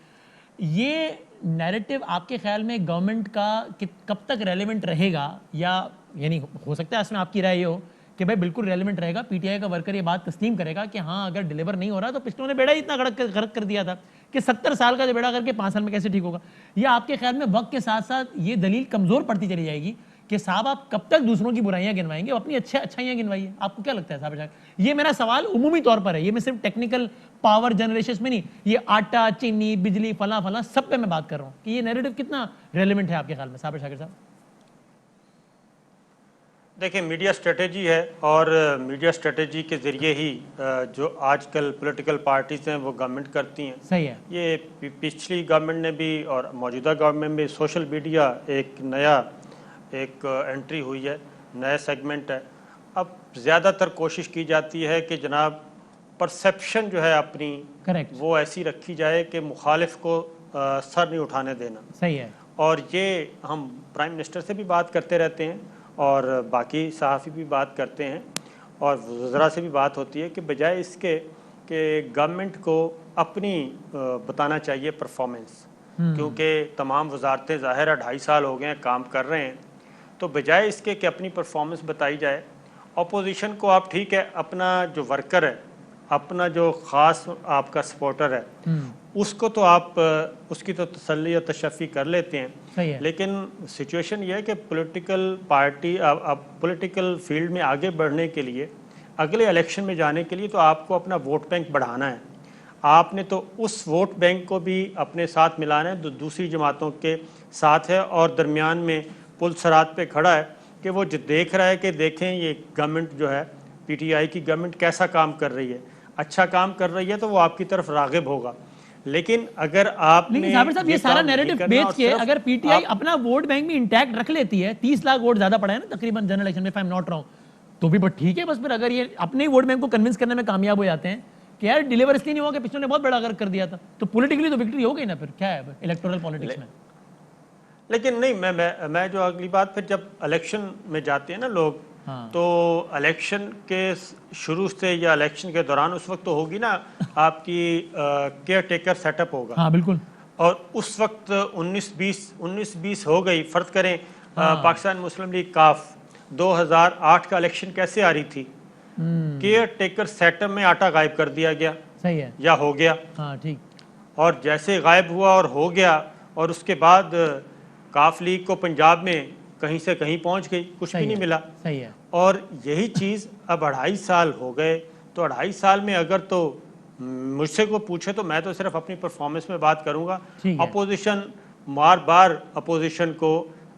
Speaker 1: یہ نیریٹو آپ کے خیال میں گورنمنٹ کا کب تک ریلیونٹ رہے گا, یا یعنی ہو سکتا ہے اس میں آپ کی رائے یہ ہو کہ بھائی بالکل ریلیونٹ رہے گا, پی ٹی آئی کا ورکر یہ بات تسلیم کرے گا کہ ہاں اگر ڈیلیور نہیں ہو رہا تو پچھلوں نے بیڑا ہی اتنا غرق کر دیا تھا کہ 70 سال کا جو بیڑا کر کے 5 سال میں کیسے ٹھیک ہوگا, یا آپ کے خیال میں وقت کے ساتھ ساتھ یہ دلیل کمزور پڑتی چلی جائے گی کہ صاحب آپ کب تک دوسروں کی برائیاں گنوائیں گے, اپنی اچھائیاں گنوائیے. آپ کو کیا لگتا ہے صاحب شاکر, یہ میرا سوال عمومی طور پر ہے, یہ میں صرف ٹیکنیکل پاور جنریشن میں نہیں, یہ آٹا چینی بجلی فلاں سب پہ میں بات کر رہا ہوں کہ یہ نیریٹو کتنا ریلیونٹ ہے آپ کے خیال میں صابر شاکر صاحب.
Speaker 4: دیکھیں میڈیا اسٹریٹجی ہے, اور میڈیا اسٹریٹجی کے ذریعے ہی جو آج کل پولیٹیکل پارٹیز ہیں وہ گورنمنٹ کرتی ہیں.
Speaker 1: صحیح ہے, یہ
Speaker 4: پچھلی گورنمنٹ نے بھی اور موجودہ گورنمنٹ میں سوشل میڈیا ایک نیا انٹری ہوئی ہے, نیا سیگمنٹ ہے. اب زیادہ تر کوشش کی جاتی ہے کہ جناب پرسیپشن جو ہے اپنی وہ ایسی رکھی جائے کہ مخالف کو سر نہیں اٹھانے دینا.
Speaker 1: صحیح ہے, اور
Speaker 4: یہ ہم پرائم منسٹر سے بھی بات کرتے رہتے ہیں اور باقی صحافی بھی بات کرتے ہیں اور وزراء سے بھی بات ہوتی ہے کہ بجائے اس کے کہ گورنمنٹ کو اپنی بتانا چاہیے پرفارمنس, کیونکہ تمام وزارتیں ظاہر ہے 2.5 سال ہو گئے ہیں کام کر رہے ہیں, تو بجائے اس کے کہ اپنی پرفارمنس بتائی جائے, اپوزیشن کو آپ ٹھیک ہے اپنا جو ورکر ہے, اپنا جو خاص آپ کا سپورٹر ہے, اس کو تو آپ اس کی تو تسلی اور تشفی کر لیتے ہیں, لیکن سچویشن یہ ہے کہ پولیٹیکل پارٹی اب پولیٹیکل فیلڈ میں آگے بڑھنے کے لیے, اگلے الیکشن میں جانے کے لیے تو آپ کو اپنا ووٹ بینک بڑھانا ہے. آپ نے تو اس ووٹ بینک کو بھی اپنے ساتھ ملانا ہے جو دوسری جماعتوں کے ساتھ ہے, اور درمیان میں پل سرات پہ کھڑا ہے کہ وہ دیکھ رہا ہے کہ دیکھیں یہ گورنمنٹ جو ہے پی ٹی آئی کی گورنمنٹ کیسا کام کر رہی ہے, اچھا کام کر رہی ہے تو وہ آپ کی طرف راغب ہوگا. لیکن اگر آپ نے
Speaker 1: یہ سارا نیریٹو بیچ کے اگر پی ٹی آئی اپنا ووٹ بینک بھی انٹیکٹ رکھ لیتی ہے, 30 لاکھ ووٹ زیادہ پڑا ہے نا تقریباً جنرل الیکشن میں, if I'm not wrong, تو بھی ٹھیک ہے. بس پھر اگر یہ اپنے ووٹ بینک کو کنونس کرنے میں کامیاب ہو جاتے ہیں کہ یار ڈیلیور اس لیے نہیں ہوا کہ پچھلے نے بہت بڑا غرق کر دیا تھا, تو پولیٹیکلی تو وکٹری ہو گئی نا, پھر کیا ہے الیکٹورل پالیٹکس میں.
Speaker 4: لیکن نہیں, میں جو اگلی بات پھر جب الیکشن میں جاتے ہیں نا لوگ, تو الیکشن کے شروع سے یا الیکشن کے دوران اس وقت تو ہوگی نا آپ کی کیئر ٹیکر سیٹ اپ ہوگا.
Speaker 1: ہاں بالکل, اور
Speaker 4: اس وقت 19-20 ہو گئی. فرض کریں پاکستان مسلم لیگ کاف 2008 کا الیکشن کیسے آ رہی تھی, کیئر ٹیکر سیٹ اپ میں آٹا غائب کر دیا گیا.
Speaker 1: صحیح ہے,
Speaker 4: یا ہو گیا.
Speaker 1: ہاں ٹھیک,
Speaker 4: اور جیسے غائب ہوا اور ہو گیا, اور اس کے بعد کاف لیگ کو پنجاب میں کہیں سے کہیں پہنچ گئی, کچھ بھی نہیں ملا.
Speaker 1: صحیح ہے,
Speaker 4: اور یہی چیز اب 2.5 سال ہو گئے, تو 2.5 سال میں اگر تو مجھ سے کو پوچھے تو میں تو صرف اپنی پرفارمنس میں بات کروں گا. اپوزیشن بار اپوزیشن کو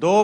Speaker 4: 2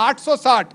Speaker 2: 860।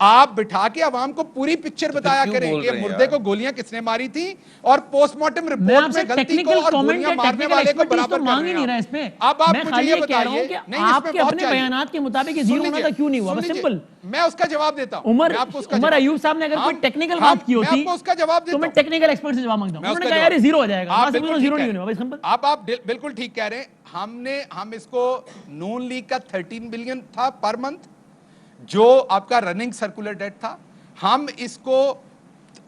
Speaker 2: آپ بٹھا کے عوام کو پوری پکچر بتایا کریں کہ مردے کو گولیاں کس نے ماری تھی اور پوسٹ مارٹم رپورٹ میں غلطی کو اور گولیاں مارنے والے کو برابر کر رہے ہیں. اب آپ مجھے یہ بتائیے نہیں اس میں بہت چاہیے
Speaker 1: بیانات کے مطابق یہ زیرو ہونا تھا کیوں نہیں ہوا؟ بس سمپل
Speaker 2: میں اس کا جواب دیتا ہوں.
Speaker 1: عمر ایوب صاحب نے اگر کوئی ٹیکنیکل بات کی ہوتی
Speaker 2: میں اس کا جواب دیتا
Speaker 1: تو میں ٹیکنیکل ایکسپرٹ سے جواب مانگتا ہوں. انہوں نے کہا یار زیرو ہو جائے گا. زیرو نہیں ہونے سمپل.
Speaker 2: آپ بالکل ٹھیک کہہ رہے ہیں. ہم اس کو نون لیگ کا 13 بلین تھا پر منتھ جو آپ کا رننگ سرکولر ڈیٹ تھا, ہم اس کو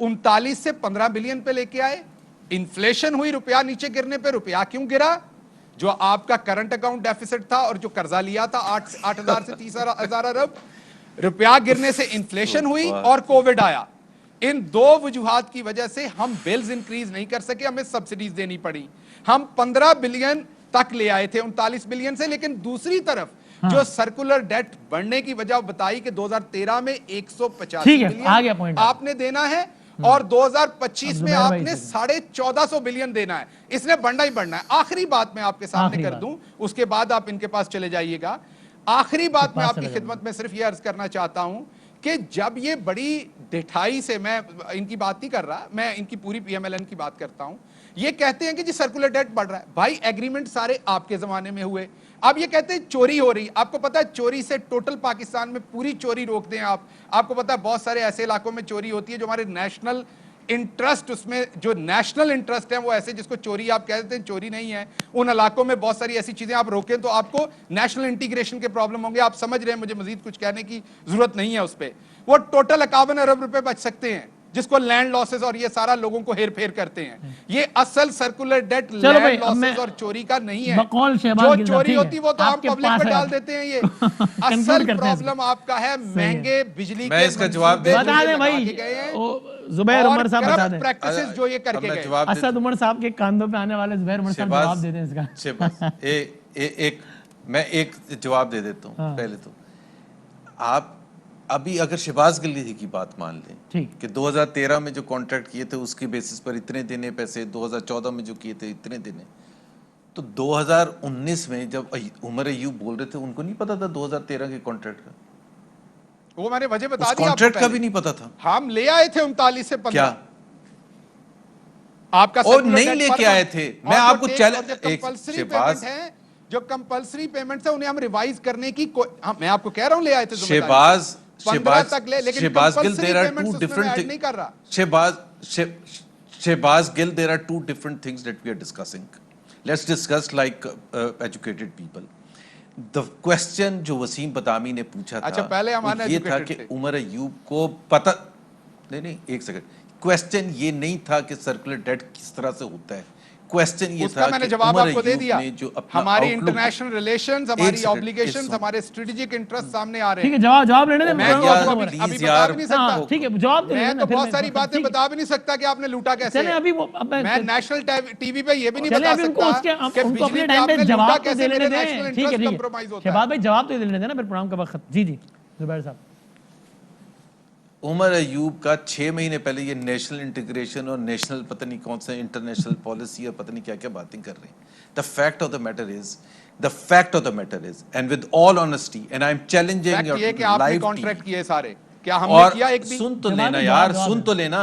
Speaker 2: 39 سے 15 بلین پہ لے کے آئے. انفلیشن ہوئی, روپیہ نیچے گرنے پہ. روپیہ کیوں گرا؟ جو آپ کا کرنٹ اکاؤنٹ ڈیفیسٹ تھا اور جو قرضہ لیا تھا 8,000 سے 30,000 ارب, روپیہ گرنے سے انفلیشن ہوئی اور کووڈ آیا. ان دو وجوہات کی وجہ سے ہم بلز انکریز نہیں کر سکے, ہمیں سبسڈیز دینی پڑی. ہم 15 بلین تک لے آئے تھے 39 بلین سے. لیکن دوسری طرف جو سرکولر ڈیٹ بڑھنے کی وجہ بتائی کہ 2013 میں 185 بلین آپ نے دینا ہے اور 2025 میں آپ نے 1450 بلین دینا ہے. اس نے بڑھنا ہی بڑھنا ہے. آخری بات میں آپ کے سامنے کر دوں, اس کے بعد آپ ان کے پاس چلے جائیے گا. آخری بات میں آپ کی خدمت میں صرف یہ عرض کرنا چاہتا ہوں کہ جب یہ بڑی ڈٹھائی سے, میں ان کی بات نہیں کر رہا, میں ان کی پوری پی ایم ایل این کی بات کرتا ہوں, یہ کہتے ہیں کہ جی سرکولر ڈیٹ بڑھ رہا ہے. بھائی ایگریمنٹ سارے آپ کے زمانے میں ہوئے, اب یہ کہتے ہیں چوری ہو رہی. آپ کو پتا ہے چوری سے ٹوٹل پاکستان میں پوری چوری روک دیں آپ کو پتا ہے بہت سارے ایسے علاقوں میں چوری ہوتی ہے جو ہمارے نیشنل انٹرسٹ, اس میں جو نیشنل انٹرسٹ ہیں وہ ایسے جس کو چوری آپ کہہ دیتے ہیں چوری نہیں ہے, ان علاقوں میں بہت ساری ایسی چیزیں آپ روکیں تو آپ کو نیشنل انٹیگریشن کے پرابلم ہوں گے. آپ سمجھ رہے ہیں, مجھے مزید کچھ کہنے کی ضرورت نہیں ہے اس پہ. وہ ٹوٹل 51 ارب روپے بچ سکتے ہیں جس کو لینڈ لاسز اور یہ سارا لوگوں کو ہیر پھیر کرتے ہیں. یہ اصل سرکولر ڈیٹ لینڈ لاسز اور چوری کا نہیں ہے. جو چوری ہوتی وہ تو ہم پبلک میں ڈال دیتے ہیں. یہ اصل پرابلم آپ کا ہے مہنگے بجلی کے
Speaker 1: بتا دیں بھائی زبیر عمر صاحب بتا دیں
Speaker 2: پریکٹسز جو یہ کر کے گئے.
Speaker 1: اسد عمر صاحب کے کاندھوں پہ آنے والے زبیر عمر صاحب جواب دے دیں اس کا.
Speaker 3: میں ایک جواب دے دیتا ہوں. پہلے تو آپ ابھی اگر شہباز گلہری کی بات مان لیں کہ 2013 میں جو کانٹریکٹ کیے تھے اس کی بیسس پر اتنے دینے پیسے, 2014 میں جو کیے تھے اتنے دینے, تو 2019 میں جب عمر ایوب بول رہے تھے ان کو نہیں پتا تھا 2013 کے کانٹریکٹ کا.
Speaker 2: وہ میں نے وجہ بتا دی,
Speaker 3: کانٹریکٹ کا بھی نہیں پتا تھا.
Speaker 2: ہم لے آئے تھے 39 سے 15. آپ کا
Speaker 3: نہیں لے کے آئے تھے. میں آپ کو
Speaker 2: شہباز جو کمپلسری پیمنٹس ہیں انہیں ہم ریوائز کرنے کی میں آپ کو کہہ رہا ہوں لے آئے تھے.
Speaker 3: شہباز گل there are two different Shehbaz Gill, there are two different things that we are discussing. Let's discuss like educated people. The question جو وسیم بدامی نے پوچھا تھا یہ تھا کہ عمر ایوب کو پتہ نہیں, ایک سیکنڈ, کوسچن یہ نہیں تھا کہ سرکولر ڈیٹ کس طرح سے ہوتا ہے. کوسچن یہ تھا کہ عمر ایوب نے جو
Speaker 2: ہماری انٹرنیشنل ریلیشنز, ہماری آبلیگیشنز, ہمارے اسٹریٹجک انٹرسٹ سامنے آ رہے ہیں.
Speaker 1: ٹھیک ہے, جواب لینے دیں.
Speaker 2: میں ابھی بتا بھی نہیں سکتا.
Speaker 1: ٹھیک ہے, جواب دے.
Speaker 2: میں تو بہت ساری باتیں بتا بھی نہیں سکتا کہ آپ نے لوٹا کیسے. میں نیشنل ٹی وی پہ یہ بھی نہیں بتا سکتا کہ بجلی پہ آپ نے لوٹا کیسے, میرے نیشنل انٹرسٹ کمپرومائز ہوتا ہے.
Speaker 1: شہباز بھائی جواب تو دے لینے دینا پھر پروگرام کا وقت. جی زبیر صاحب.
Speaker 3: عمر ایوب کا 6 مہینے پہلے یہ نیشنل انٹیگریشن اور نیشنل پتہ نہیں کون سے انٹرنیشنل پالیسی اور پتہ نہیں کیا کیا باتیں کر رہے ہیں. The fact of the matter is and with all honesty and I'm challenging your
Speaker 2: یہ کہ آپ نے کانٹریکٹ کیے سارے, کیا ہم نے کیا ایک بھی؟
Speaker 3: سن تو لینا یار, سن تو لینا.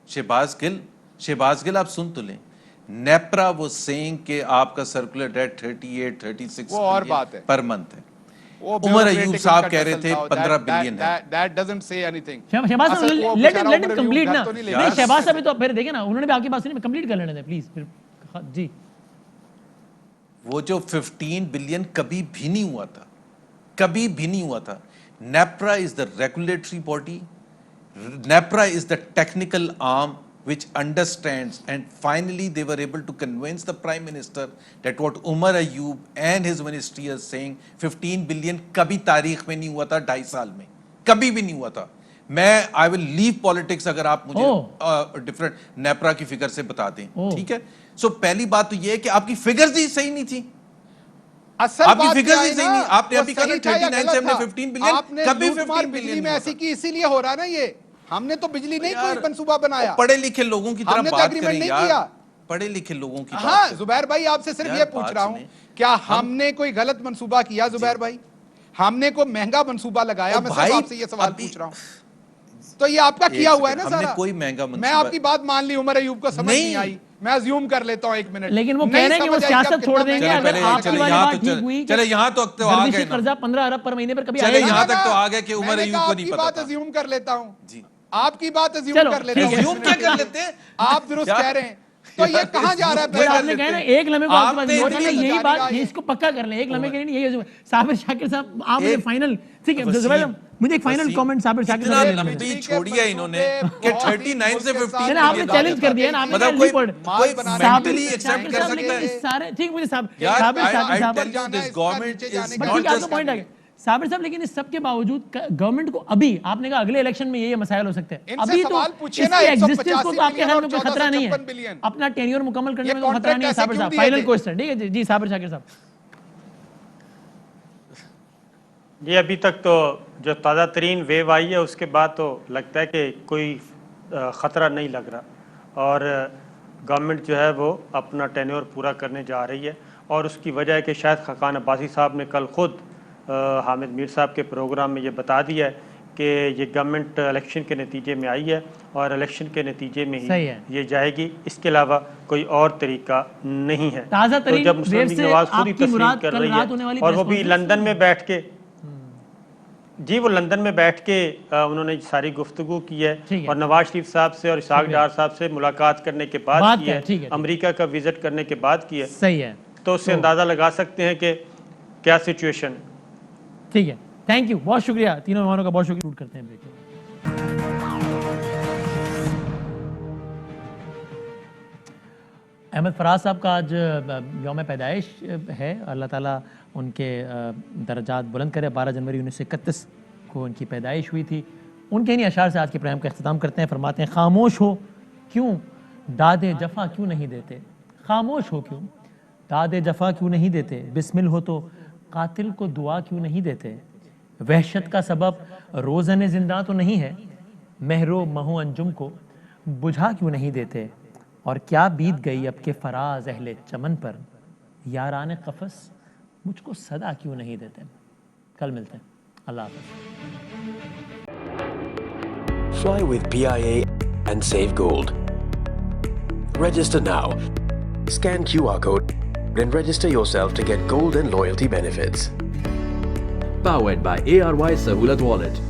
Speaker 3: شہباز گل آپ سن تو لیں. نیپرا was saying کہ آپ کا سرکولر ڈیٹ 38-36 پر منتھ ہے. عمر ایوب صاحب کہہ رہے تھے 15 بلین ہے.
Speaker 2: That doesn't say anything.
Speaker 1: Shahbaz صاحب let him complete نا. نہیں شہباز صاحب تو پھر دیکھیں نا, انہوں نے بھی آپ کی بات سنی, کمپلیٹ کر لینے دیں پلیز. جی
Speaker 3: وہ جو 15 بلین کبھی بھی نہیں ہوا تھا. NEPRA is the regulatory body, NEPRA is the technical arm which understands, and finally they were able to convince the Prime Minister that what Umar Ayub and his ministry are saying 15 billion kabhi taarikh mein nahi hua tha, 2.5 saal mein kabhi bhi nahi hua tha. میں I will leave politics اگر آپ مجھے different NEPRA کی figure سے بتا دیں. ٹھیک ہے, سو پہلی بات تو یہ ہے کہ آپ کی فگرز ہی صحیح نہیں تھی. آپ کی فگرز ہی صحیح نہیں. آپ نے ابھی کہا 39 سے ہم نے 15 بلین, کبھی 15 بلین
Speaker 2: میں ایسی کی اسی لیے ہو رہا نا. یہ ہم نے تو بجلی نہیں کوئی منصوبہ بنایا.
Speaker 3: پڑھے لکھے لوگوں کی طرح بات کریں یار, پڑھے لکھے لوگوں کی.
Speaker 2: ہاں زبیر بھائی آپ سے صرف یہ پوچھ رہا ہوں, کیا ہم نے کوئی غلط منصوبہ کیا زبیر بھائی؟ ہم نے کوئی مہنگا منصوبہ لگایا؟ میں صرف آپ سے یہ سوال پوچھ رہا ہوں. تو یہ آپ کا کیا ہوا ہے نا
Speaker 3: ہم نے
Speaker 2: سارا.
Speaker 3: کوئی مہنگا
Speaker 2: میں آپ کی بات مان لی, عمر ایوب کو سمجھ نہیں آئی, میں ازیوم کر لیتا ہوں 1 منٹ.
Speaker 1: لیکن وہ کہہ رہے ہیں کہ وہ سیاست چھوڑ دیں گے اگر آپ کی والی بات ٹھیک ہوئی.
Speaker 3: چلے یہاں تو
Speaker 1: گردشی قرضہ 15 ارب پر مہینے پر کبھی آئے
Speaker 3: چلے
Speaker 1: گا.
Speaker 3: یہاں تک تو آ گئے کہ عمر ایوب کو نہیں پتا.
Speaker 2: بات ازیوم کر لیتا ہوں
Speaker 3: جی,
Speaker 2: آپ کی بات ازیوم کر لیتا ہوں.
Speaker 3: ازیوم کیا کر لیتے ہیں
Speaker 2: آپ درست کہہ رہے ہیں. تو یہ کہاں جا رہا ہے؟
Speaker 1: آپ نے کہا نا ایک لمحے کو آپ کے پاس یہی بات, اس کو پکا کر لیں, ایک لمحے کے لیے یہی. صابر شاکر صاحب آپ مجھے فائنل, ٹھیک ہے زبیر مجھے ایک فائنل کامنٹ صابر شاکر صاحب
Speaker 3: اتنا لمبی چھوڑی ہے انہوں نے کہ 39 سے 15
Speaker 1: آپ نے چیلنج کر دیا نا, آپ نے
Speaker 3: مطلب کوئی mentally accept کر سکتا ہے
Speaker 1: سارے ٹھیک. مجھے صابر
Speaker 3: I
Speaker 1: صاحب
Speaker 3: tell you this government is
Speaker 1: but
Speaker 3: not
Speaker 1: ٹھیک ہے, آپ
Speaker 3: just
Speaker 1: کا پوائنٹ ہے صابر صاحب, لیکن اس سب کے باوجود گورنمنٹ کو ابھی آپ نے کہا اگلے الیکشن میں یہ مسائل ہو سکتے ہیں, ابھی تو اس کی ایگزسٹنس کو تو آپ کے خیال میں کوئی خطرہ نہیں ہے, اپنا ٹینیور مکمل کرنے میں کوئی خطرہ نہیں ہے صابر صاحب. فائنل کوسچن ٹھیک ہے جی صابر شاکر صاحب.
Speaker 4: جی ابھی تک تو جو تازہ ترین ویو آئی ہے اس کے بعد تو لگتا ہے کہ کوئی خطرہ نہیں لگ رہا, اور گورنمنٹ جو ہے وہ اپنا ٹینیور پورا کرنے جا رہی ہے. اور اس کی وجہ ہے کہ شاید خاقان عباسی صاحب نے کل خود حامد میر صاحب کے پروگرام میں یہ بتا دیا ہے کہ یہ گورنمنٹ الیکشن کے نتیجے میں آئی ہے اور الیکشن کے نتیجے میں ہی یہ جائے گی, اس کے علاوہ کوئی اور طریقہ نہیں ہے. تو جب مسلم لیگ نواز خود ہی تسلیم کر رہی ہے, اور وہ بھی لندن میں بیٹھ کے, جی وہ لندن میں بیٹھ کے انہوں نے ساری گفتگو کی ہے, اور نواز شریف صاحب سے اور اسحاق ڈار صاحب سے ملاقات کرنے کے بعد کی ہے, امریکہ کا وزٹ کرنے کے بعد کی ہے.
Speaker 1: صحیح ہے,
Speaker 4: تو اس سے اندازہ لگا سکتے ہیں کہ کیا سچویشن ہے.
Speaker 1: ٹھیک ہے, تھینک یو, بہت شکریہ تینوں مہمانوں کا, بہت شکریہ. شوٹ کرتے ہیں بریک. احمد فراز صاحب کا آج یوم پیدائش ہے, اللہ تعالیٰ ان کے درجات بلند کرے. 12 جنوری 1931 کو ان کی پیدائش ہوئی تھی. ان کے انہی اشعار سے آج کے پروگرام کا اختتام کرتے ہیں. فرماتے ہیں, خاموش ہو کیوں داد جفا کیوں نہیں دیتے, خاموش ہو کیوں داد جفا کیوں نہیں دیتے, بسمل ہو تو قاتل کو دعا کیوں نہیں دیتے, وحشت کا سبب روزن زندہ تو نہیں ہے, مہرو مہو انجم کو بجھا کیوں نہیں دیتے, اور کیا بیت گئی اب کے فراز اہل چمن پر, یاران قفس مجھ کو صدا کیوں نہیں دیتے. کل ملتے ہیں, اللہ حافظ.
Speaker 5: Fly with PIA and save gold. Register now. Scan QR code and register yourself to get gold and loyalty benefits.
Speaker 6: Powered by ARY Sahulat Wallet.